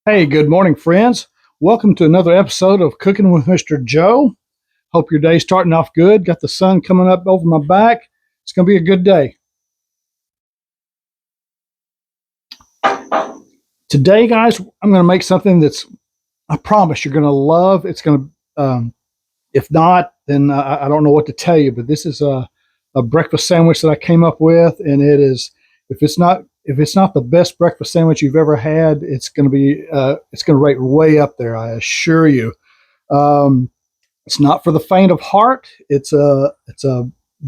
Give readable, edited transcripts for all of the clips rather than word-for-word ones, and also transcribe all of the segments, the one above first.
Hey, good morning, friends. Welcome to another episode of Cooking with Mr. Joe. Hope your day's starting off good. Got the sun coming up over my back. It's going to be a good day. Today, guys, I'm going to make something that's, I promise you're going to love. It's going to, if not, then I don't know what to tell you, but this is a breakfast sandwich that I came up with. And it is, if it's not the best breakfast sandwich you've ever had, it's going to rate way up there. I assure you. Um, It's not for the faint of heart. It's a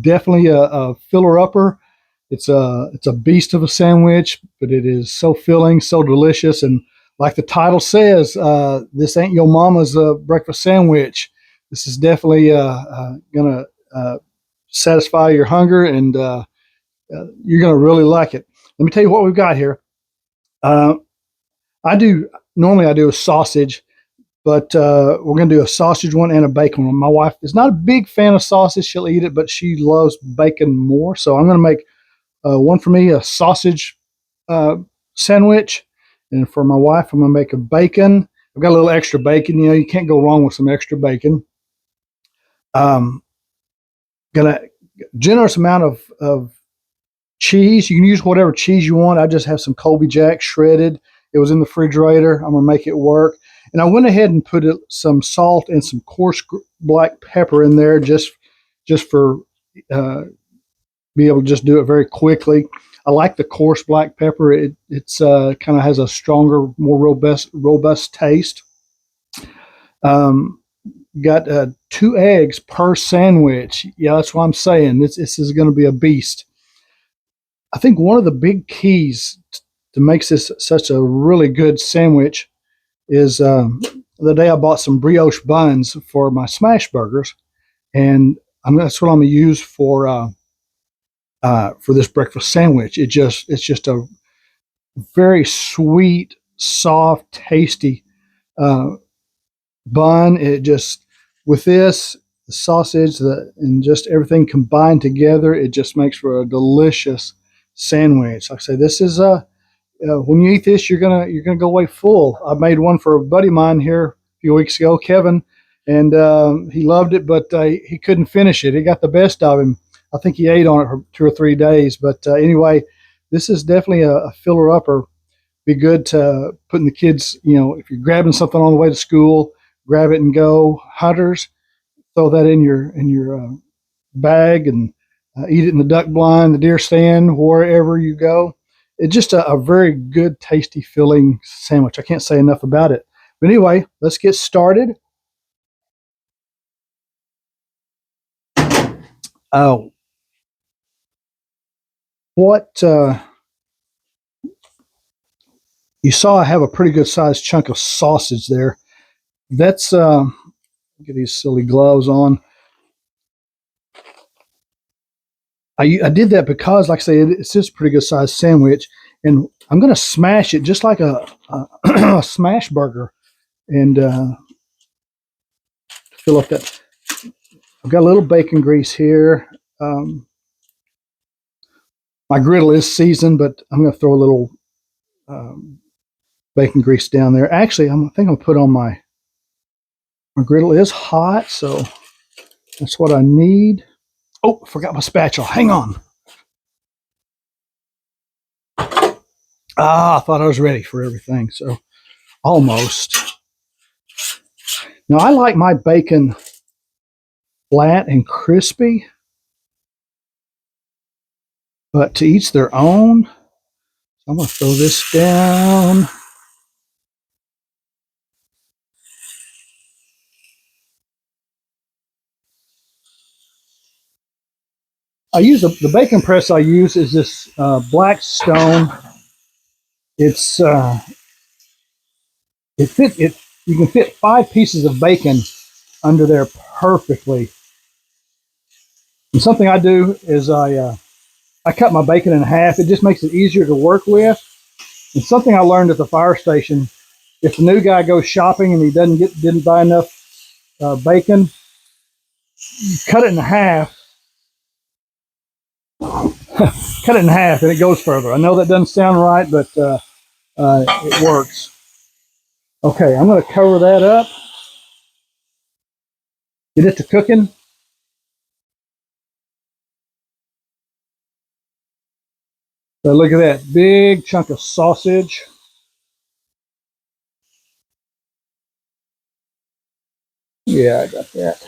definitely a filler upper. It's a beast of a sandwich, but it is so filling, so delicious, and like the title says, this ain't your mama's breakfast sandwich. This is definitely gonna satisfy your hunger, and you're gonna really like it. Let me tell you what we've got here. Uh, I do normally I do a sausage, but we're going to do a sausage one and a bacon one. My wife is not a big fan of sausage. She'll eat it, but she loves bacon more. So I'm going to make one for me, a sausage uh, sandwich. And for my wife, I'm going to make a bacon. I've got a little extra bacon. You know, you can't go wrong with some extra bacon. Um, Got a generous amount of cheese. You can use whatever cheese you want. I just have some Colby Jack shredded. It was in the refrigerator. I'm gonna make it work. And I went ahead and put some salt and some coarse black pepper in there, just for uh, be able to just do it very quickly. I like the coarse black pepper. It's kind of has a stronger, more robust taste. Um, got two eggs per sandwich. Yeah, that's what I'm saying. This is going to be a beast. I think one of the big keys to make this such a really good sandwich is the day I bought some brioche buns for my smash burgers, and that's what I'm gonna use for this breakfast sandwich. It's just a very sweet, soft, tasty uh, bun. It just with this the sausage and just everything combined together, it just makes for a delicious sandwich. Like I say, this is a when you eat this, you're gonna go away full. I made one for a buddy of mine here a few weeks ago, Kevin, and he loved it, but he couldn't finish it. It got the best of him. I think he ate on it for 2 or 3 days. But anyway, this is definitely a filler upper. Be good to putting the kids. You know, if you're grabbing something on the way to school, grab it and go. Hunters, throw that in your bag and eat it in the duck blind, the deer stand, wherever you go. It's just a very good, tasty, filling sandwich. I can't say enough about it. But anyway, let's get started. Oh, what you saw, I have a pretty good sized chunk of sausage there. That's get these silly gloves on. I did that because, like I say, it's just a pretty good sized sandwich, and I'm going to smash it just like a smash burger, and fill up that. I've got a little bacon grease here. Um, my griddle is seasoned, but I'm going to throw a little um, bacon grease down there. Actually, I think I'll put on my griddle is hot, so that's what I need. Oh, I forgot my spatula. Hang on. I thought I was ready for everything, so almost. Now I like my bacon flat and crispy, but to each their own. I'm going to throw this down. I use the bacon press. I use is this Blackstone. It's it fit it. You can fit 5 pieces of bacon under there perfectly. And something I do is I cut my bacon in half. It just makes it easier to work with. And something I learned at the fire station: if the new guy goes shopping and he didn't buy enough bacon, cut it in half. Cut it in half, and it goes further. I know that doesn't sound right, but it works. Okay, I'm going to cover that up. Get it to cooking. Look at that big chunk of sausage. Yeah, I got that.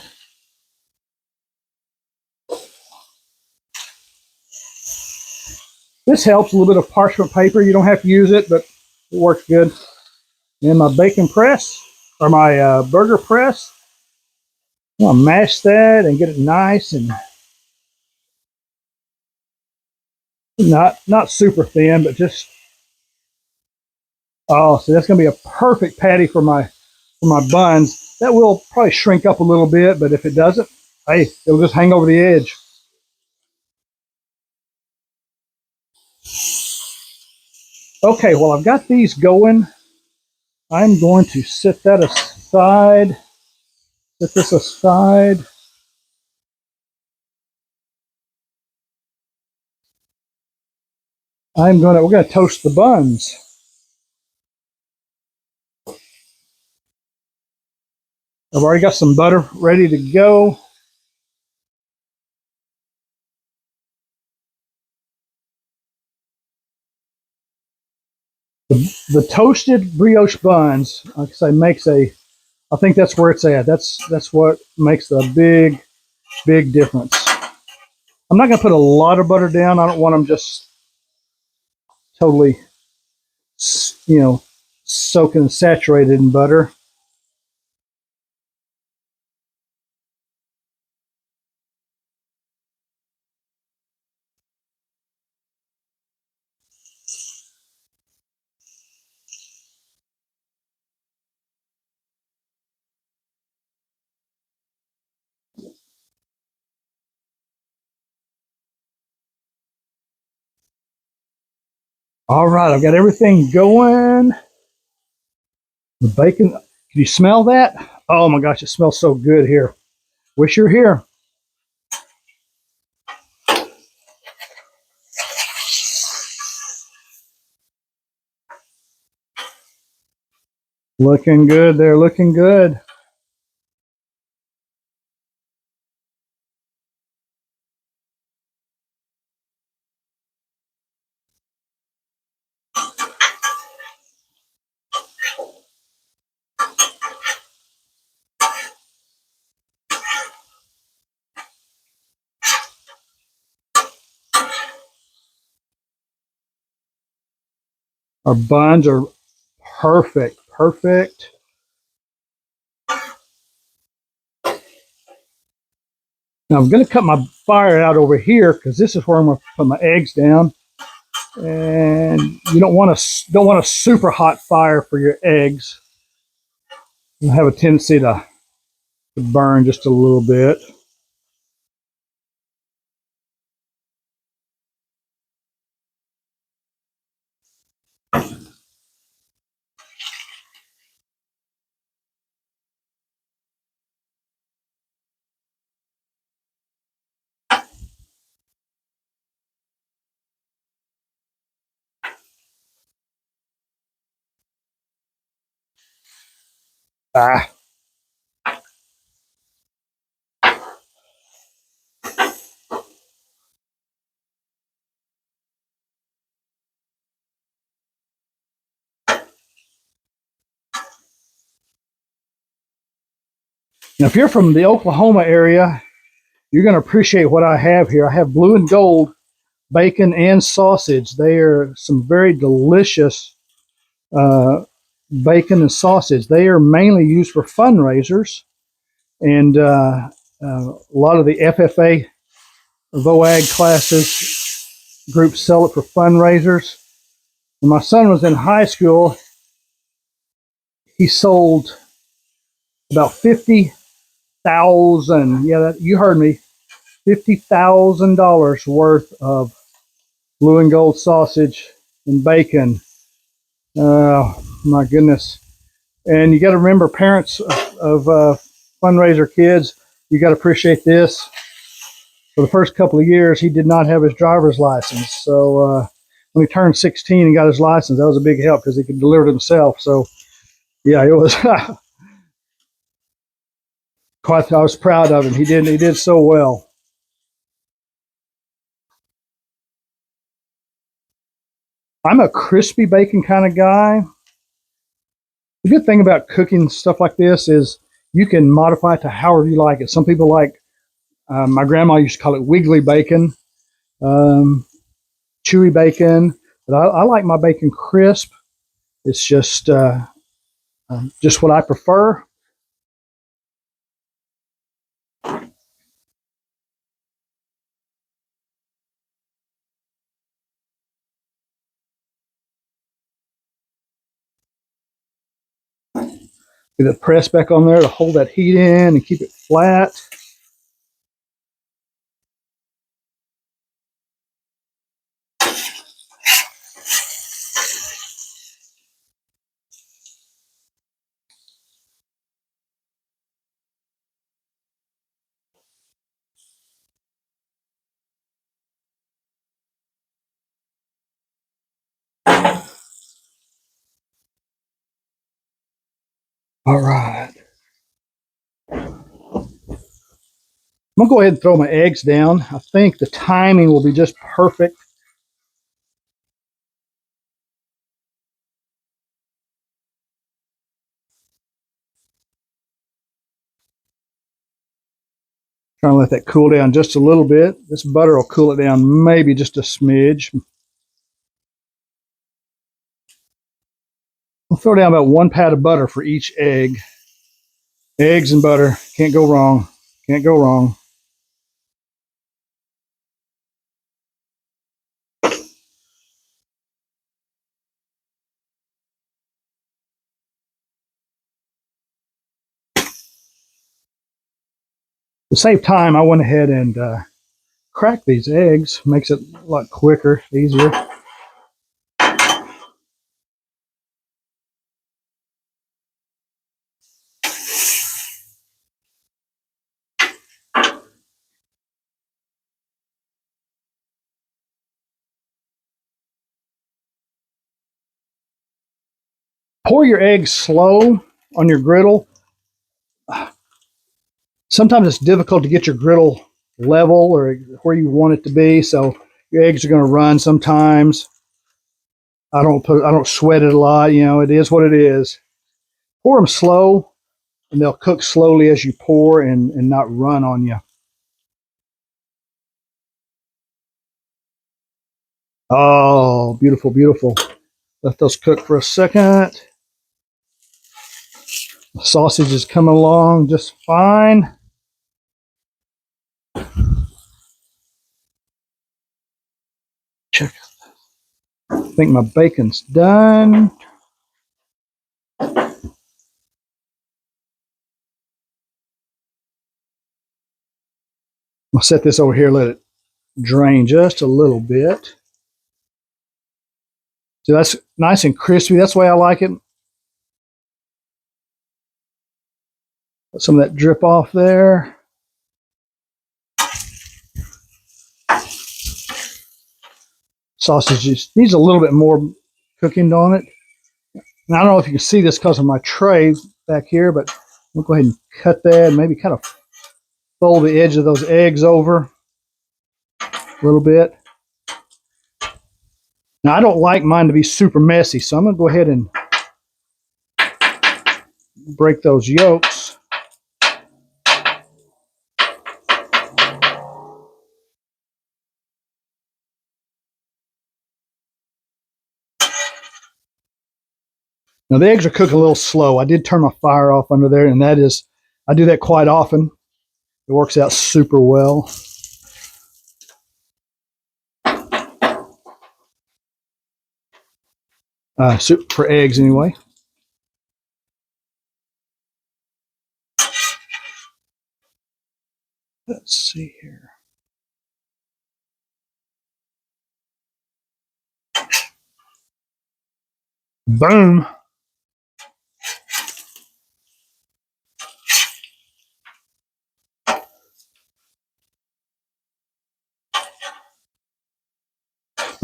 This helps, a little bit of parchment paper. You don't have to use it, but it works good. And my bacon press, or my burger press. I'm going to mash that and get it nice and not super thin, but just, oh, so that's going to be a perfect patty for my buns. That will probably shrink up a little bit, but if it doesn't, hey, it'll just hang over the edge. Okay, well, I've got these going. I'm going to set that aside. Set this aside. We're going to toast the buns. I've already got some butter ready to go. The toasted brioche buns, like I say, I think that's where it's at. That's what makes a big difference. I'm not going to put a lot of butter down. I don't want them just totally, soaking and saturated in butter. All right, I've got everything going. The bacon, can you smell that? Oh my gosh, it smells so good here. Wish you're here. Looking good. They're looking good. Our buns are perfect. Perfect. Now I'm going to cut my fire out over here because this is where I'm going to put my eggs down. And you don't want a super hot fire for your eggs. You'll have a tendency to burn just a little bit. Ah. Now, if you're from the Oklahoma area, you're going to appreciate what I have here. I have blue and gold bacon and sausage. They are some very delicious bacon and sausage. They are mainly used for fundraisers, and a lot of the FFA VOAG classes groups sell it for fundraisers. When my son was in high school, he sold about 50,000. Yeah, you heard me. $50,000 worth of blue and gold sausage and bacon. My goodness. And you got to remember, parents of fundraiser kids, you got to appreciate this. For the first couple of years, he did not have his driver's license. So when he turned 16 and got his license, that was a big help because he could deliver it himself. So Yeah, it was quite. I was proud of him. He did so well. I'm a crispy bacon kind of guy. The good thing about cooking stuff like this is you can modify it to however you like it. Some people like, my grandma used to call it wiggly bacon, um, chewy bacon, but I like my bacon crisp. It's just what I prefer. Get it pressed back on there to hold that heat in and keep it flat. All right. I'm going to go ahead and throw my eggs down. I think the timing will be just perfect. Trying to let that cool down just a little bit. This butter will cool it down maybe just a smidge. I'll throw down about 1 pat of butter for each egg. Eggs and butter. Can't go wrong. Can't go wrong. To save time, I went ahead and cracked these eggs. Makes it a lot quicker, easier. Pour your eggs slow on your griddle. Sometimes it's difficult to get your griddle level or where you want it to be, so your eggs are going to run sometimes. I don't sweat it a lot. It is what it is. Pour them slow, and they'll cook slowly as you pour and not run on you. Oh, beautiful, beautiful. Let those cook for a second. The sausage is coming along just fine. Check. I think my bacon's done. I'll set this over here, let it drain just a little bit. So that's nice and crispy. That's the way I like it. Let some of that drip off there. Sausage just needs a little bit more cooking on it. And I don't know if you can see this because of my tray back here, but we'll go ahead and cut that and maybe kind of fold the edge of those eggs over a little bit. Now, I don't like mine to be super messy, so I'm going to go ahead and break those yolks. Now, the eggs are cooking a little slow. I did turn my fire off under there, and I do that quite often. It works out super well. Soup for eggs, anyway. Let's see here. Boom.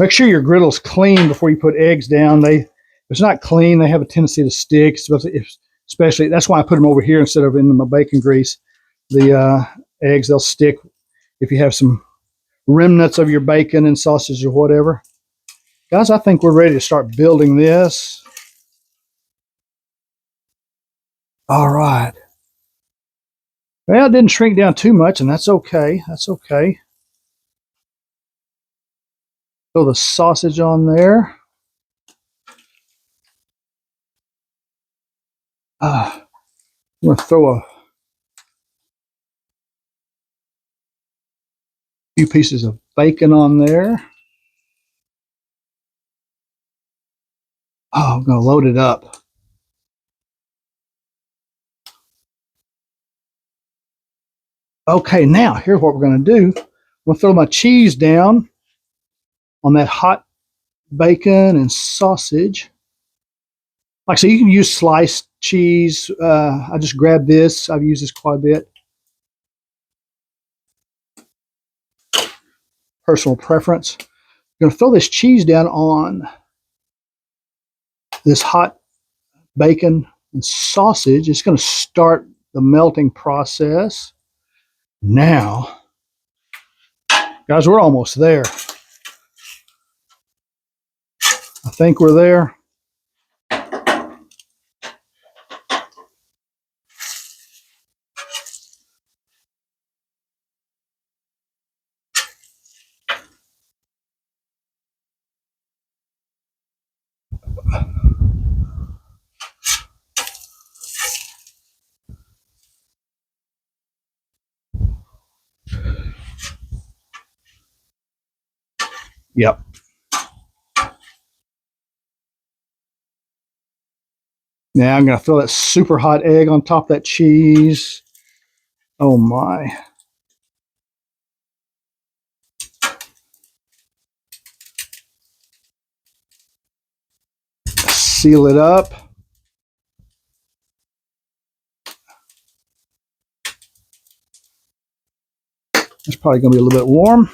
Make sure your griddle's clean before you put eggs down. it's not clean, they have a tendency to stick, especially that's why I put them over here instead of in my bacon grease. The eggs, they'll stick if you have some remnants of your bacon and sausage or whatever. Guys, I think we're ready to start building this. All right. Well, it didn't shrink down too much, and that's okay. That's okay. Throw the sausage on there. I'm going to throw a few pieces of bacon on there. Oh, I'm going to load it up. Okay, now here's what we're going to do. I'm going to throw my cheese down on that hot bacon and sausage. Like I said, you can use sliced cheese. I just grabbed this. I've used this quite a bit. Personal preference. I'm going to throw this cheese down on this hot bacon and sausage. It's going to start the melting process. Now, guys, we're almost there. I think we're there. Yep. Now I'm going to throw that super hot egg on top of that cheese. Oh my. Seal it up. It's probably going to be a little bit warm.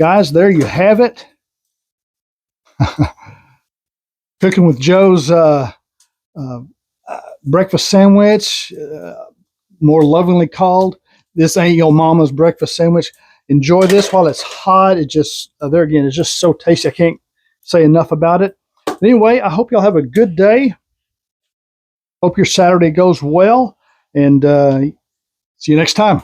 Guys, there you have it. Cooking with Joe's breakfast sandwich, more lovingly called. This ain't your mama's breakfast sandwich. Enjoy this while it's hot. It just, there again, it's just so tasty. I can't say enough about it. But anyway, I hope y'all have a good day. Hope your Saturday goes well. And see you next time.